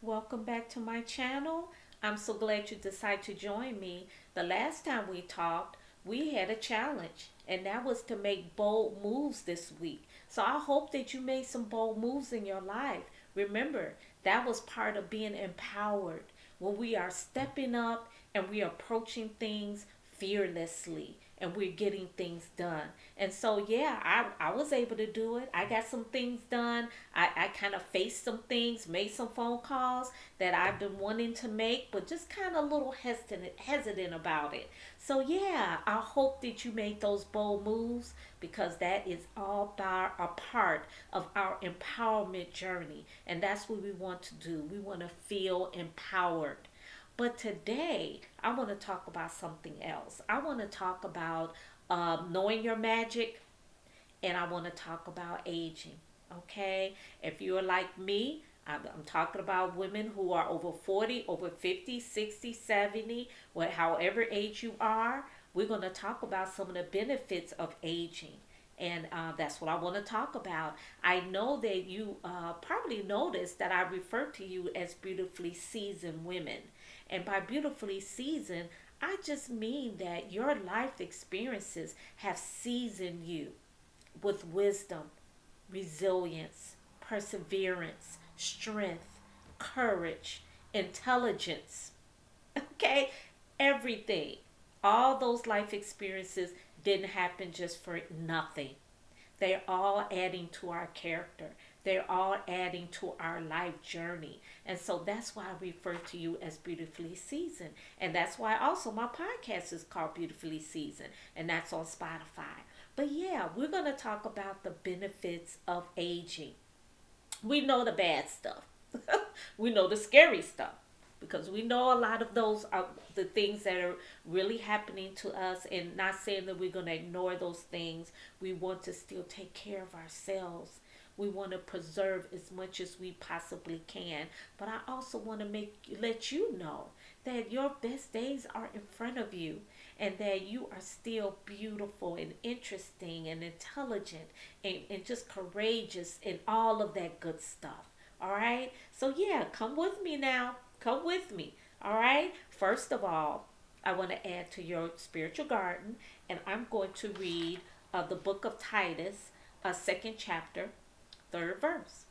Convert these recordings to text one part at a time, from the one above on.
Welcome back to my channel. I'm so glad you decided to join me. The last time we talked, we had a challenge, and that was to make bold moves this week. So I hope that you made some bold moves in your life. Remember, that was part of being empowered when we are stepping up and we are approaching things fearlessly and we're getting things done. And so, yeah, I was able to do it. I got some things done. I kind of faced some things, made some phone calls that I've been wanting to make, but just kind of a little hesitant about it. So, yeah, I hope that you made those bold moves because that is all a part of our empowerment journey. And that's what we want to do. We want to feel empowered. But today, I want to talk about something else. I want to talk about knowing your magic, and I want to talk about aging. Okay? If you're like me, I'm talking about women who are over 40, over 50, 60, 70, however age you are. We're going to talk about some of the benefits of aging. And that's what I want to talk about. I know that you probably noticed that I refer to you as beautifully seasoned women. And by beautifully seasoned, I just mean that your life experiences have seasoned you with wisdom, resilience, perseverance, strength, courage, intelligence. Okay? Everything. All those life experiences didn't happen just for nothing. They're all adding to our character. They're all adding to our life journey. And so that's why I refer to you as beautifully seasoned. And that's why also my podcast is called Beautifully Seasoned. And that's on Spotify. But yeah, we're going to talk about the benefits of aging. We know the bad stuff. We know the scary stuff because we know a lot of those are the things that are really happening to us, and not saying that we're going to ignore those things. We want to still take care of ourselves. We want to preserve as much as we possibly can, but I also want to let you know that your best days are in front of you, and that you are still beautiful and interesting and intelligent, and just courageous and all of that good stuff. All right. So, yeah, come with me now. Come with me. All right. First of all, I want to add to your spiritual garden, and I'm going to read the book of Titus, second chapter, third verse.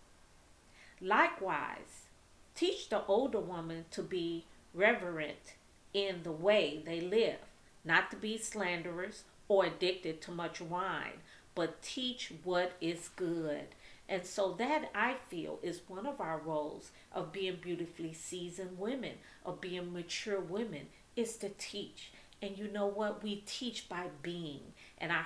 Likewise, teach the older woman to be reverent in the way they live, not to be slanderers or addicted to much wine, but teach what is good. And so that I feel is one of our roles of being beautifully seasoned women, of being mature women, is to teach. And you know what? We teach by being. And I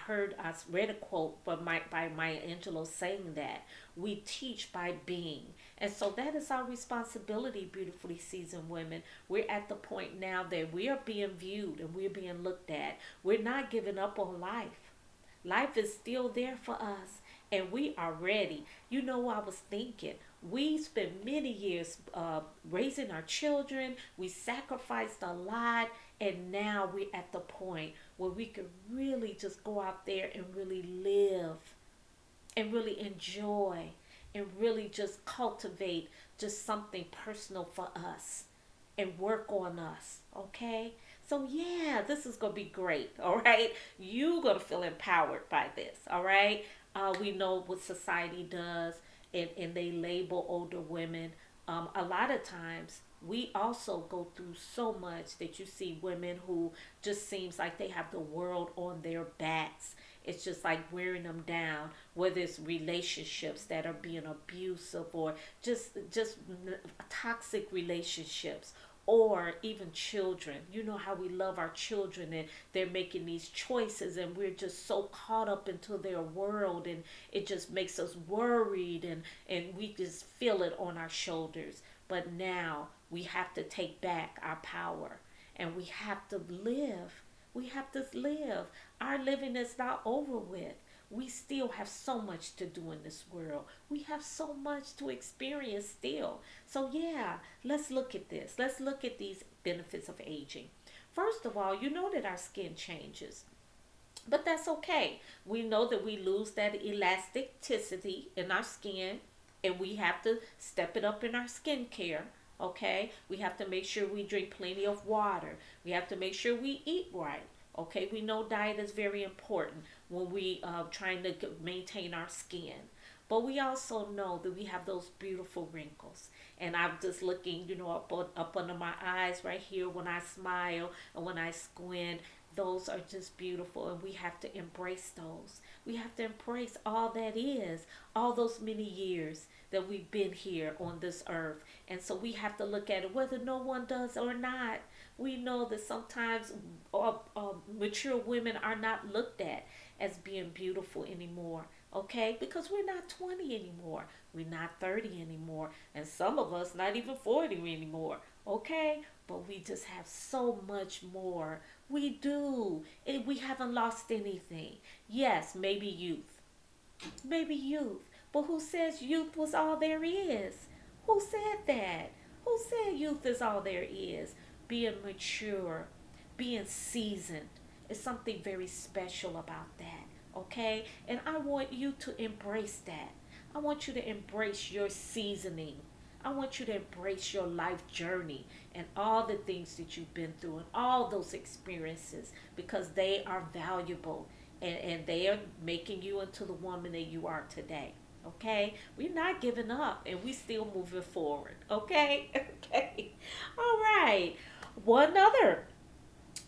read a quote by Maya Angelou saying that we teach by being. And so that is our responsibility, beautifully seasoned women. We're at the point now that we are being viewed and we're being looked at. We're not giving up on life. Life is still there for us, and we are ready. You know, I was thinking, we spent many years raising our children, we sacrificed a lot, and now we're at the point where we can really just go out there and really live and really enjoy and really just cultivate just something personal for us and work on us. Okay? So yeah, this is gonna be great. All right, you gonna feel empowered by this. All right, we know what society does, and they label older women. A lot of times, we also go through so much that you see women who just seems like they have the world on their backs. It's just like wearing them down, whether it's relationships that are being abusive, or just toxic relationships, or even children. You know how we love our children, and they're making these choices, and we're just so caught up into their world, and it just makes us worried, and we just feel it on our shoulders. But now we have to take back our power, and we have to live. We have to live. Our living is not over with. We still have so much to do in this world. We have so much to experience still. So, yeah, let's look at this. Let's look at these benefits of aging. First of all, you know that our skin changes, but that's okay. We know that we lose that elasticity in our skin, and we have to step it up in our skincare. Okay, we have to make sure we drink plenty of water. We have to make sure we eat right. Okay, we know diet is very important when we trying to maintain our skin. But we also know that we have those beautiful wrinkles. And I'm just looking, up under my eyes right here when I smile and when I squint. Those are just beautiful, and we have to embrace those. We have to embrace all that is, all those many years that we've been here on this earth. And so we have to look at it whether no one does or not. We know that sometimes mature women are not looked at as being beautiful anymore. Okay, because we're not 20 anymore, we're not 30 anymore, and some of us not even 40 anymore. Okay, but we just have so much more. We do. We haven't lost anything. Yes, maybe youth. Maybe youth. But who says youth was all there is? Who said that? Who said youth is all there is? Being mature, being seasoned is something very special about that. Okay? And I want you to embrace that. I want you to embrace your seasoning. I want you to embrace your life journey and all the things that you've been through and all those experiences because they are valuable, and they are making you into the woman that you are today. Okay? We're not giving up, and we still moving forward. Okay? Okay. All right. One other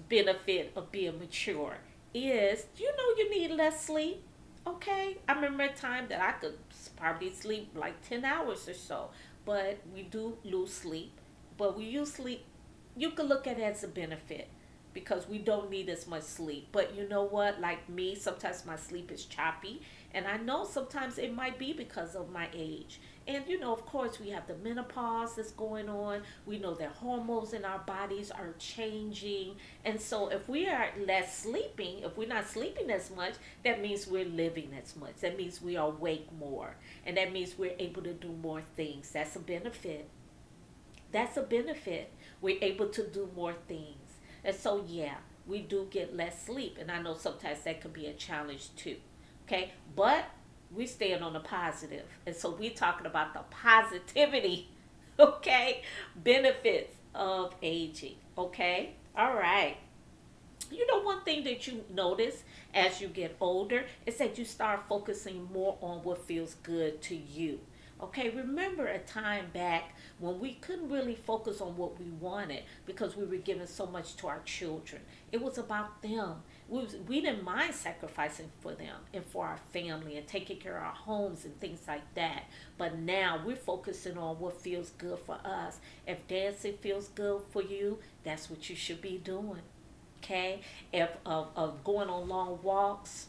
benefit of being mature is you need less sleep. Okay? I remember a time that I could probably sleep like 10 hours or so, but we do lose sleep. But we use sleep, you can look at it as a benefit because we don't need as much sleep. But you know what? Like me, sometimes my sleep is choppy. And I know sometimes it might be because of my age. And of course, we have the menopause that's going on. We know that hormones in our bodies are changing. And so, if we are less sleeping, if we're not sleeping as much, that means we're living as much. That means we are awake more. And that means we're able to do more things. That's a benefit. That's a benefit. We're able to do more things. And so, yeah, we do get less sleep. And I know sometimes that can be a challenge too. Okay. But we stand on the positive. And so we're talking about the positivity, okay, benefits of aging. Okay. All right. One thing that you notice as you get older is that you start focusing more on what feels good to you. Okay, remember a time back when we couldn't really focus on what we wanted because we were giving so much to our children. It was about them. We didn't mind sacrificing for them and for our family and taking care of our homes and things like that. But now we're focusing on what feels good for us. If dancing feels good for you, that's what you should be doing. Okay, if of going on long walks,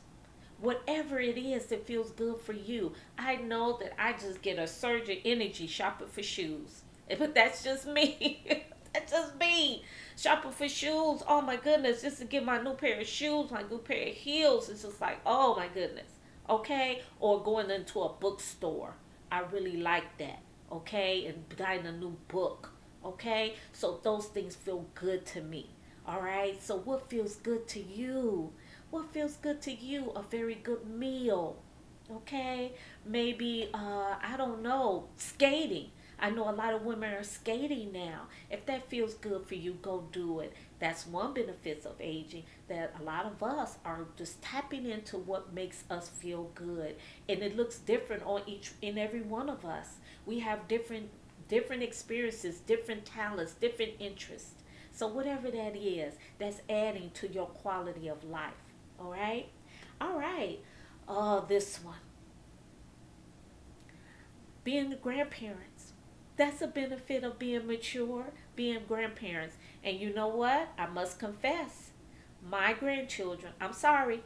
whatever it is that feels good for you. I know that I just get a surge of energy shopping for shoes, but that's just me. That's just me shopping for shoes. Oh my goodness, just to get my new pair of shoes, my new pair of heels. It's just like, oh my goodness. Okay, or going into a bookstore. I really like that. Okay, and buying a new book. Okay, so those things feel good to me. All right, so what feels good to you? What feels good to you? A very good meal. Okay, maybe I don't know, skating. I know a lot of women are skating now. If that feels good for you, go do it. That's one benefit of aging, that a lot of us are just tapping into what makes us feel good, and it looks different on each and every one of us. We have different experiences, different talents, different interests. So whatever that is, that's adding to your quality of life. All right? All right. Oh, this one. Being grandparents. That's a benefit of being mature, being grandparents. And you know what? I must confess, my grandchildren, I'm sorry,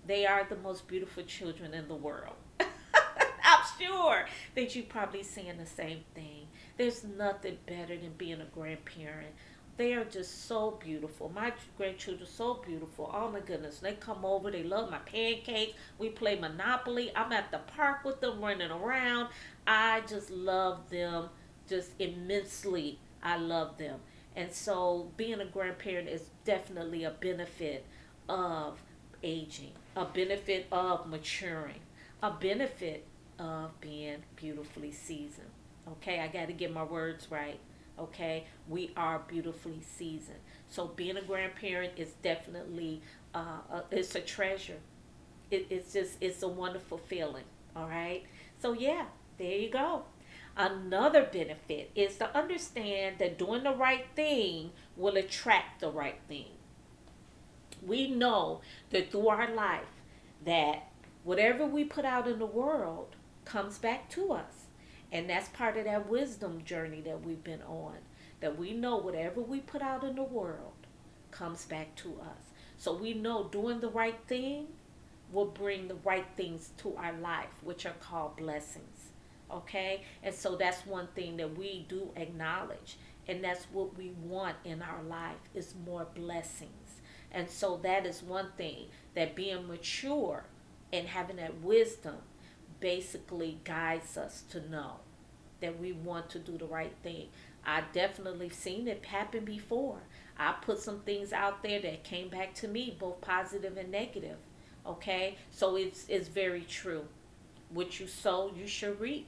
they are the most beautiful children in the world. I'm sure that you probably saying the same thing. There's nothing better than being a grandparent. They are just so beautiful. My grandchildren are so beautiful. Oh my goodness. They come over. They love my pancakes. We play Monopoly. I'm at the park with them running around. I just love them just immensely. I love them. And so being a grandparent is definitely a benefit of aging, a benefit of maturing, a benefit of being beautifully seasoned. Okay, I got to get my words right. Okay, we are beautifully seasoned. So being a grandparent is definitely it's a treasure. It's just it's a wonderful feeling. All right. So yeah, there you go. Another benefit is to understand that doing the right thing will attract the right thing. We know that through our life that whatever we put out in the world comes back to us. And that's part of that wisdom journey that we've been on. That we know whatever we put out in the world comes back to us. So we know doing the right thing will bring the right things to our life, which are called blessings. Okay? And so that's one thing that we do acknowledge. And that's what we want in our life is more blessings. And so that is one thing that being mature and having that wisdom basically guides us to know that we want to do the right thing. I definitely seen it happen before. I put some things out there that came back to me, both positive and negative. Okay, so it's very true. What you sow, you should reap.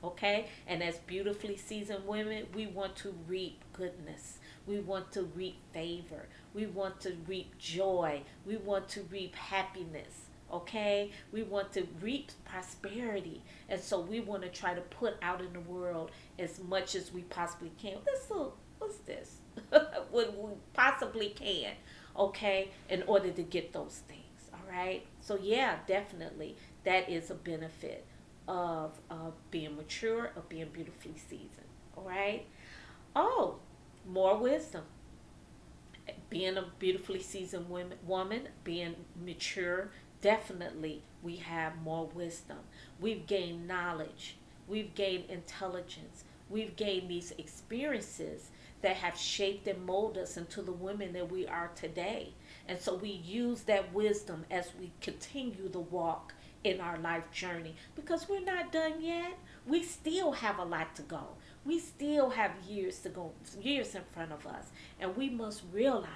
Okay, and as beautifully seasoned women, we want to reap goodness. We want to reap favor. We want to reap joy. We want to reap happiness. Okay, we want to reap prosperity, and so we want to try to put out in the world as much as we possibly can. What's this? What we possibly can, okay, in order to get those things. All right. So yeah, definitely that is a benefit of being mature, of being beautifully seasoned. All right. Oh, more wisdom. Being a beautifully seasoned woman, being mature, definitely we have more wisdom. We've gained knowledge. We've gained intelligence. We've gained these experiences that have shaped and molded us into the women that we are today. And so we use that wisdom as we continue the walk in our life journey because we're not done yet. We still have a lot to go. We still have years to go, years in front of us. And we must realize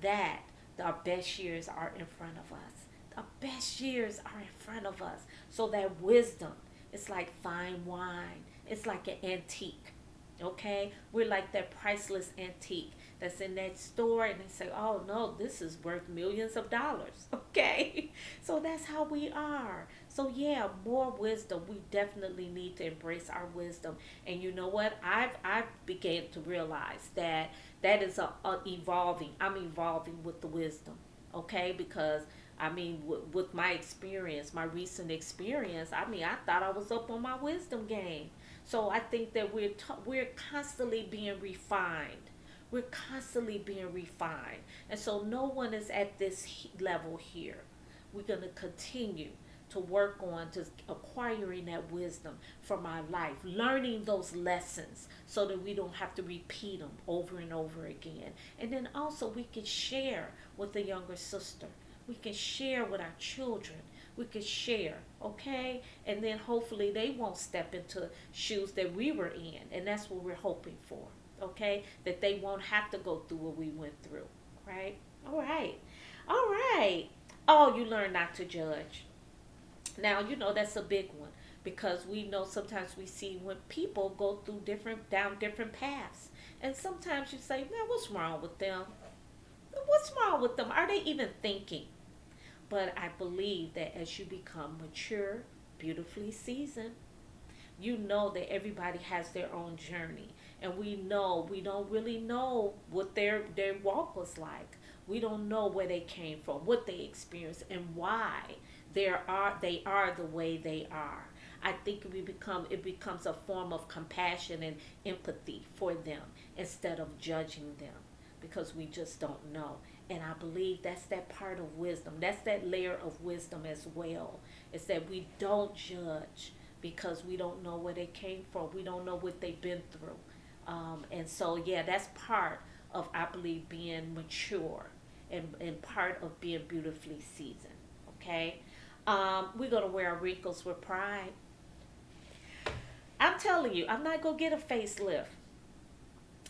that our best years are in front of us. The best years are in front of us. So that wisdom, it's like fine wine. It's like an antique. Okay? We're like that priceless antique that's in that store and they say, oh no, this is worth millions of dollars. Okay? So that's how we are. So yeah, more wisdom. We definitely need to embrace our wisdom. And you know what? I've began to realize that that is a evolving. I'm evolving with the wisdom. Okay? Because I mean, with my experience, my recent experience, I mean, I thought I was up on my wisdom game. So I think that we're constantly being refined. We're constantly being refined. And so no one is at this level here. We're going to continue to work on to acquiring that wisdom from our life, learning those lessons so that we don't have to repeat them over and over again. And then also we can share with the younger sister. We can share with our children. We can share, okay? And then hopefully they won't step into shoes that we were in. And that's what we're hoping for, okay? That they won't have to go through what we went through, right? All right. All right. Oh, you learn not to judge. Now, you know, that's a big one because we know sometimes we see when people go through down different paths. And sometimes you say, man, what's wrong with them? What's wrong with them? Are they even thinking? But I believe that as you become mature, beautifully seasoned, you know that everybody has their own journey. And we don't really know what their walk was like. We don't know where they came from, what they experienced, and why they are the way they are. I think it becomes a form of compassion and empathy for them instead of judging them because we just don't know. And I believe that's that part of wisdom. That's that layer of wisdom as well. Is that we don't judge because we don't know where they came from. We don't know what they've been through. And so, yeah, that's part of, I believe, being mature and part of being beautifully seasoned. Okay? We're going to wear our wrinkles with pride. I'm telling you, I'm not going to get a facelift.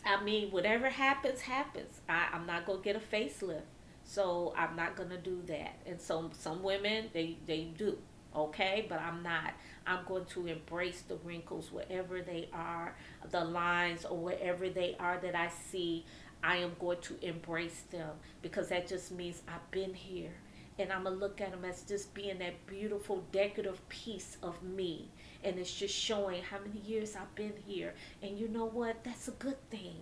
I mean, whatever happens, happens. I'm not gonna get a facelift, so I'm not gonna do that. And so some women they do. Okay, but I'm not. I'm going to embrace the wrinkles wherever they are, the lines or wherever they are that I see. I am going to embrace them because that just means I've been here. And I'm going to look at them as just being that beautiful decorative piece of me. And it's just showing how many years I've been here. And you know what? That's a good thing.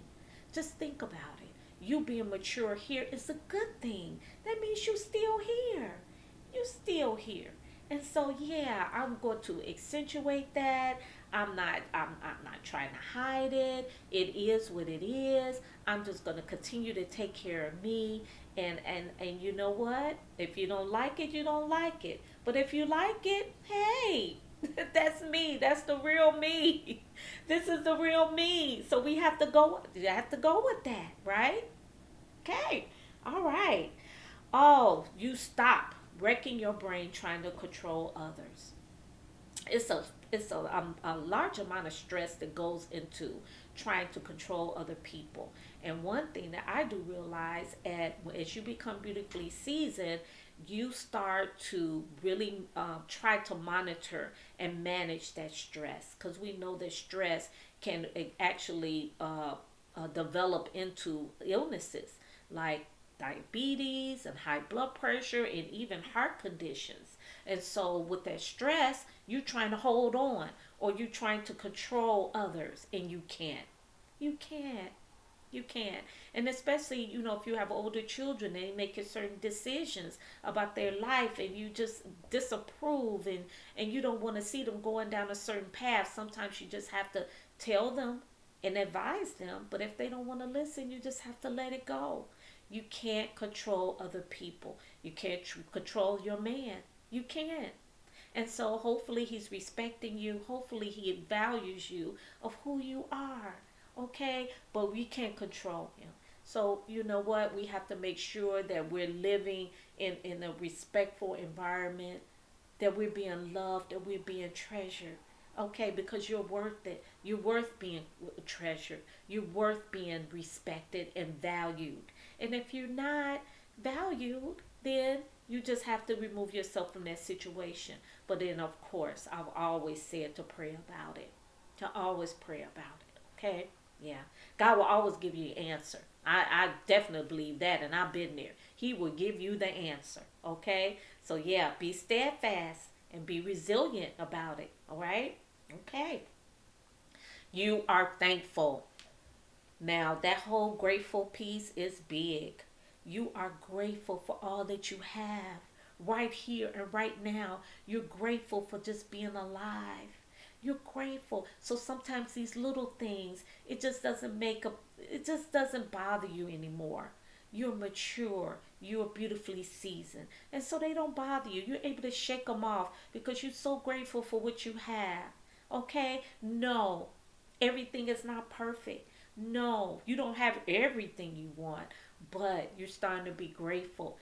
Just think about it. You being mature here is a good thing. That means you still here. You still here. And so yeah, I'm going to accentuate that. I'm not trying to hide it. It is what it is. I'm just going to continue to take care of me, and you know what? If you don't like it, you don't like it. But if you like it, hey, that's me. That's the real me. This is the real me. So we have to go. You have to go with that, right? Okay. All right. Oh, you stop wrecking your brain trying to control others. It's a large amount of stress that goes into trying to control other people. And one thing that I do realize as you become beautifully seasoned, you start to really try to monitor and manage that stress, because we know that stress can actually develop into illnesses like diabetes and high blood pressure and even heart conditions. And so with that stress, you trying to hold on or you trying to control others, and you can't. You can't. You can't. And especially, if you have older children, they making certain decisions about their life and you just disapprove, and you don't want to see them going down a certain path. Sometimes you just have to tell them and advise them. But if they don't want to listen, you just have to let it go. You can't control other people. You can't control your man. You can't. And so hopefully he's respecting you. Hopefully he values you of who you are. Okay? But we can't control him. So you know what? We have to make sure that we're living in a respectful environment, that we're being loved, that we're being treasured. Okay, because you're worth it. You're worth being treasured. You're worth being respected and valued. And if you're not valued, then you just have to remove yourself from that situation. But then, of course, I've always said to pray about it. To always pray about it. Okay? Yeah. God will always give you an answer. I definitely believe that, and I've been there. He will give you the answer. Okay? So, yeah, be steadfast and be resilient about it. All right? Okay. You are thankful. Now, that whole grateful piece is big. You are grateful for all that you have right here and right now. You're grateful for just being alive. You're grateful. So sometimes these little things, it just doesn't bother you anymore. You're mature. You're beautifully seasoned. And so they don't bother you. You're able to shake them off because you're so grateful for what you have. Okay? No, everything is not perfect. No, you don't have everything you want, but you're starting to be grateful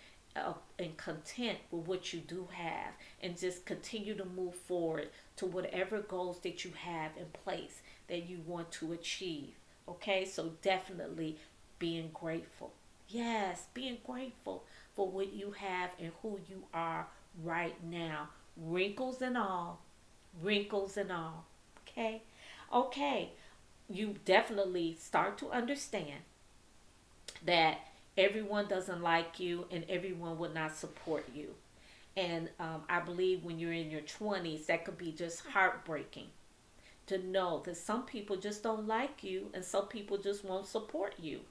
and content with what you do have, and just continue to move forward to whatever goals that you have in place that you want to achieve. Okay, so definitely being grateful. Yes, being grateful for what you have and who you are right now. Wrinkles and all. Wrinkles and all. Okay? Okay, you definitely start to understand that everyone doesn't like you and everyone would not support you. And I believe when you're in your 20s, that could be just heartbreaking to know that some people just don't like you and some people just won't support you.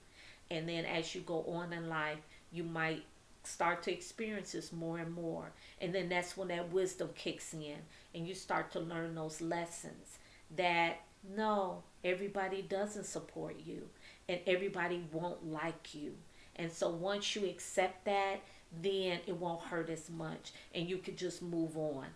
And then as you go on in life, you might start to experience this more and more. And then that's when that wisdom kicks in and you start to learn those lessons that no, everybody doesn't support you and everybody won't like you. And so once you accept that, then it won't hurt as much and you could just move on.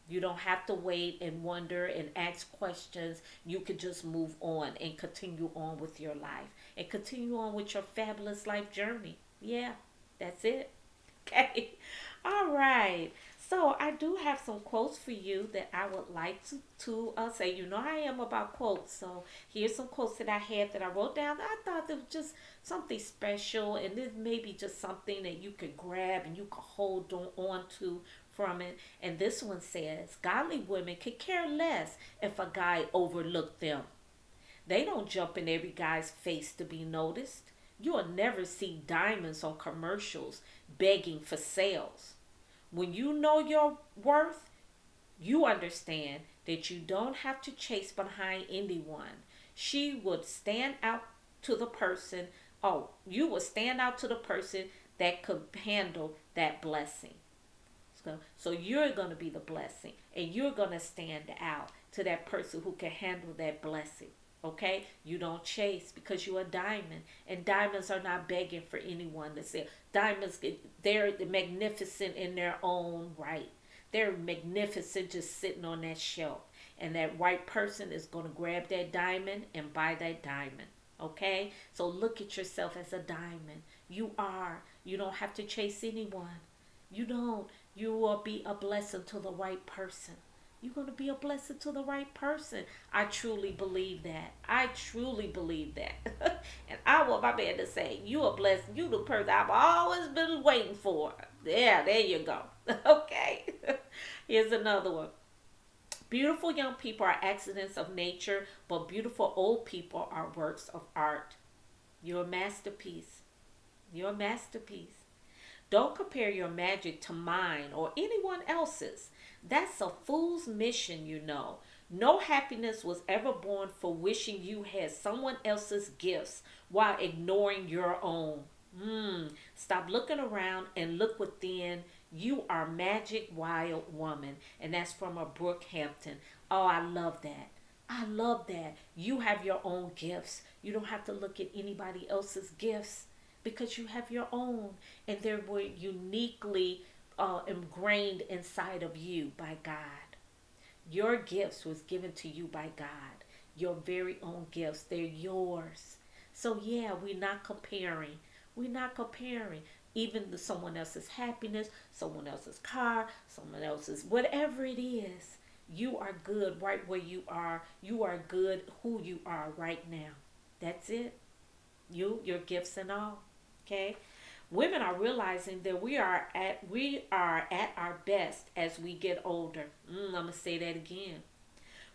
You don't have to wait and wonder and ask questions. You could just move on and continue on with your life and continue on with your fabulous life journey. Yeah, that's it. Okay. All right. So I do have some quotes for you that I would like to say. You know I am about quotes. So here's some quotes that I had that I wrote down. I thought it was just something special, and this may be just something that you could grab and you could hold on to from it. And this one says, godly women could care less if a guy overlooked them. They don't jump in every guy's face to be noticed. You'll never see diamonds on commercials begging for sales. When you know your worth, you understand that you don't have to chase behind anyone. She would stand out to the person, you would stand out to the person that could handle that blessing. So you're going to be the blessing, and you're going to stand out to that person who can handle that blessing. Okay? You don't chase because you're a diamond, and diamonds are not begging for anyone to sell. Diamonds, they're magnificent in their own right. They're magnificent just sitting on that shelf. And that right person is going to grab that diamond and buy that diamond. Okay? So look at yourself as a diamond. You are. You don't have to chase anyone. You don't. You will be a blessing to the right person. You're going to be a blessing to the right person. I truly believe that. I truly believe that. And I want my man to say, you a blessing. You the person I've always been waiting for. Yeah, there you go. Okay. Here's another one. Beautiful young people are accidents of nature, but beautiful old people are works of art. You're a masterpiece. You're a masterpiece. Don't compare your magic to mine or anyone else's. That's a fool's mission, you know. No happiness was ever born for wishing you had someone else's gifts while ignoring your own. Stop looking around and look within. You are magic, wild woman. And that's from a Brooke Hampton. Oh, I love that. I love that. You have your own gifts. You don't have to look at anybody else's gifts because you have your own. And they were uniquely ingrained inside of you by God. Your gifts was given to you by God. Your very own gifts. They're yours. So yeah, we're not comparing. We're not comparing even someone else's happiness, someone else's car, someone else's whatever it is. You are good right where you are. You are good who you are right now. That's it. Your gifts and all. Okay? Women are realizing that we are at our best as we get older. I'm gonna say that again.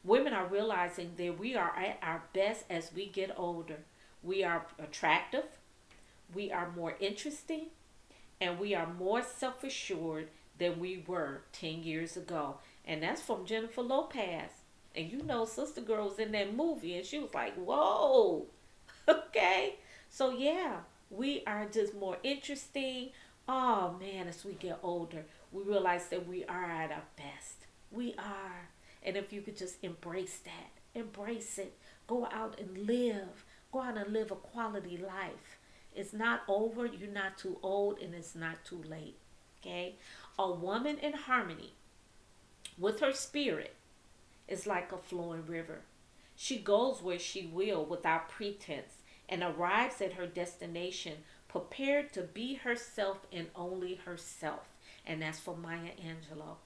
Women are realizing that we are at our best as we get older. We are attractive, we are more interesting, and we are more self-assured than we were 10 years ago. And that's from Jennifer Lopez. And you know, Sister Girl was in that movie and she was like, whoa. Okay? So yeah, we are just more interesting. Oh man, as we get older, we realize that we are at our best. We are. And if you could just embrace that, embrace it. Go out and live. Go out and live a quality life. It's not over. You're not too old and it's not too late. Okay? A woman in harmony with her spirit is like a flowing river. She goes where she will without pretense and arrives at her destination prepared to be herself and only herself. And that's for Maya Angelou.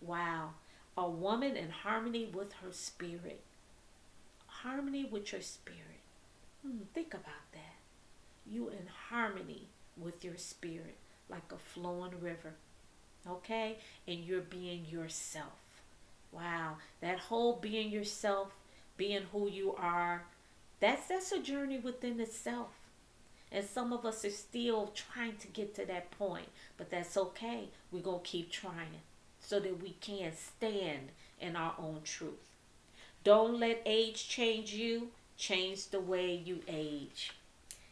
Wow. A woman in harmony with her spirit. Harmony with your spirit. Think about that. You in harmony with your spirit like a flowing river. Okay? And you're being yourself. Wow. That whole being yourself, being who you are, that's a journey within itself. And some of us are still trying to get to that point. But that's okay. We're going to keep trying so that we can stand in our own truth. Don't let age change you. Change the way you age.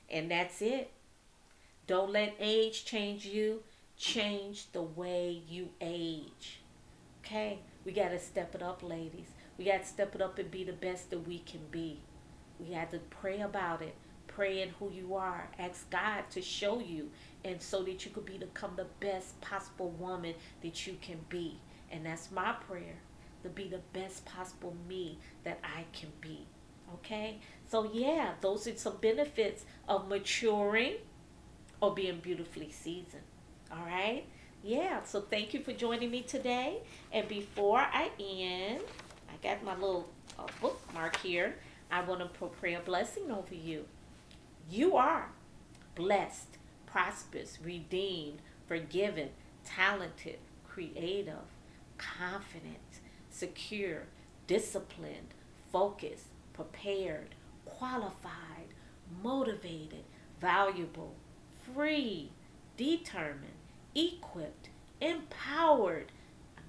And that's it. Don't let age change you. Change the way you age. Okay? We got to step it up, ladies. We got to step it up and be the best that we can be. We have to pray about it. Pray in who you are. Ask God to show you, and so that you could become the best possible woman that you can be. And that's my prayer, to be the best possible me that I can be. Okay? So yeah, those are some benefits of maturing or being beautifully seasoned. All right? Yeah, so thank you for joining me today. And before I end, I got my little bookmark here. I want to pray a blessing over you. You are blessed, prosperous, redeemed, forgiven, talented, creative, confident, secure, disciplined, focused, prepared, qualified, motivated, valuable, free, determined, equipped, empowered,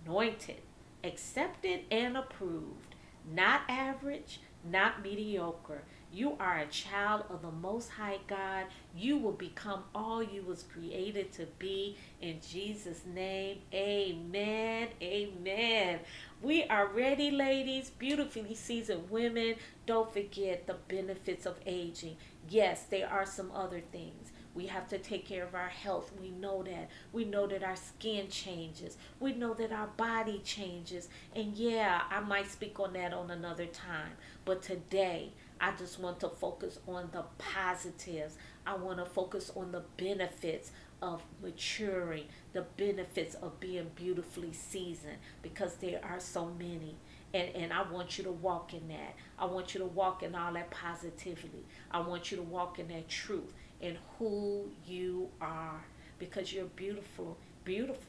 anointed, accepted, and approved. Not average, not mediocre. You are a child of the Most High God. You will become all you was created to be in Jesus' name. Amen. Amen. We are ready, ladies, beautifully seasoned women. Don't forget the benefits of aging. Yes, there are some other things. We have to take care of our health. We know that. We know that our skin changes. We know that our body changes. And yeah, I might speak on that on another time. But today, I just want to focus on the positives. I want to focus on the benefits of maturing, the benefits of being beautifully seasoned, because there are so many. And I want you to walk in that. I want you to walk in all that positivity. I want you to walk in that truth in who you are, because you're beautiful, beautiful.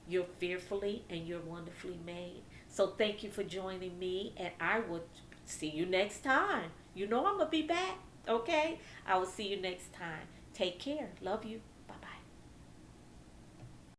You're fearfully and you're wonderfully made. So thank you for joining me, and I will see you next time. You know I'm going to be back, okay? I will see you next time. Take care. Love you.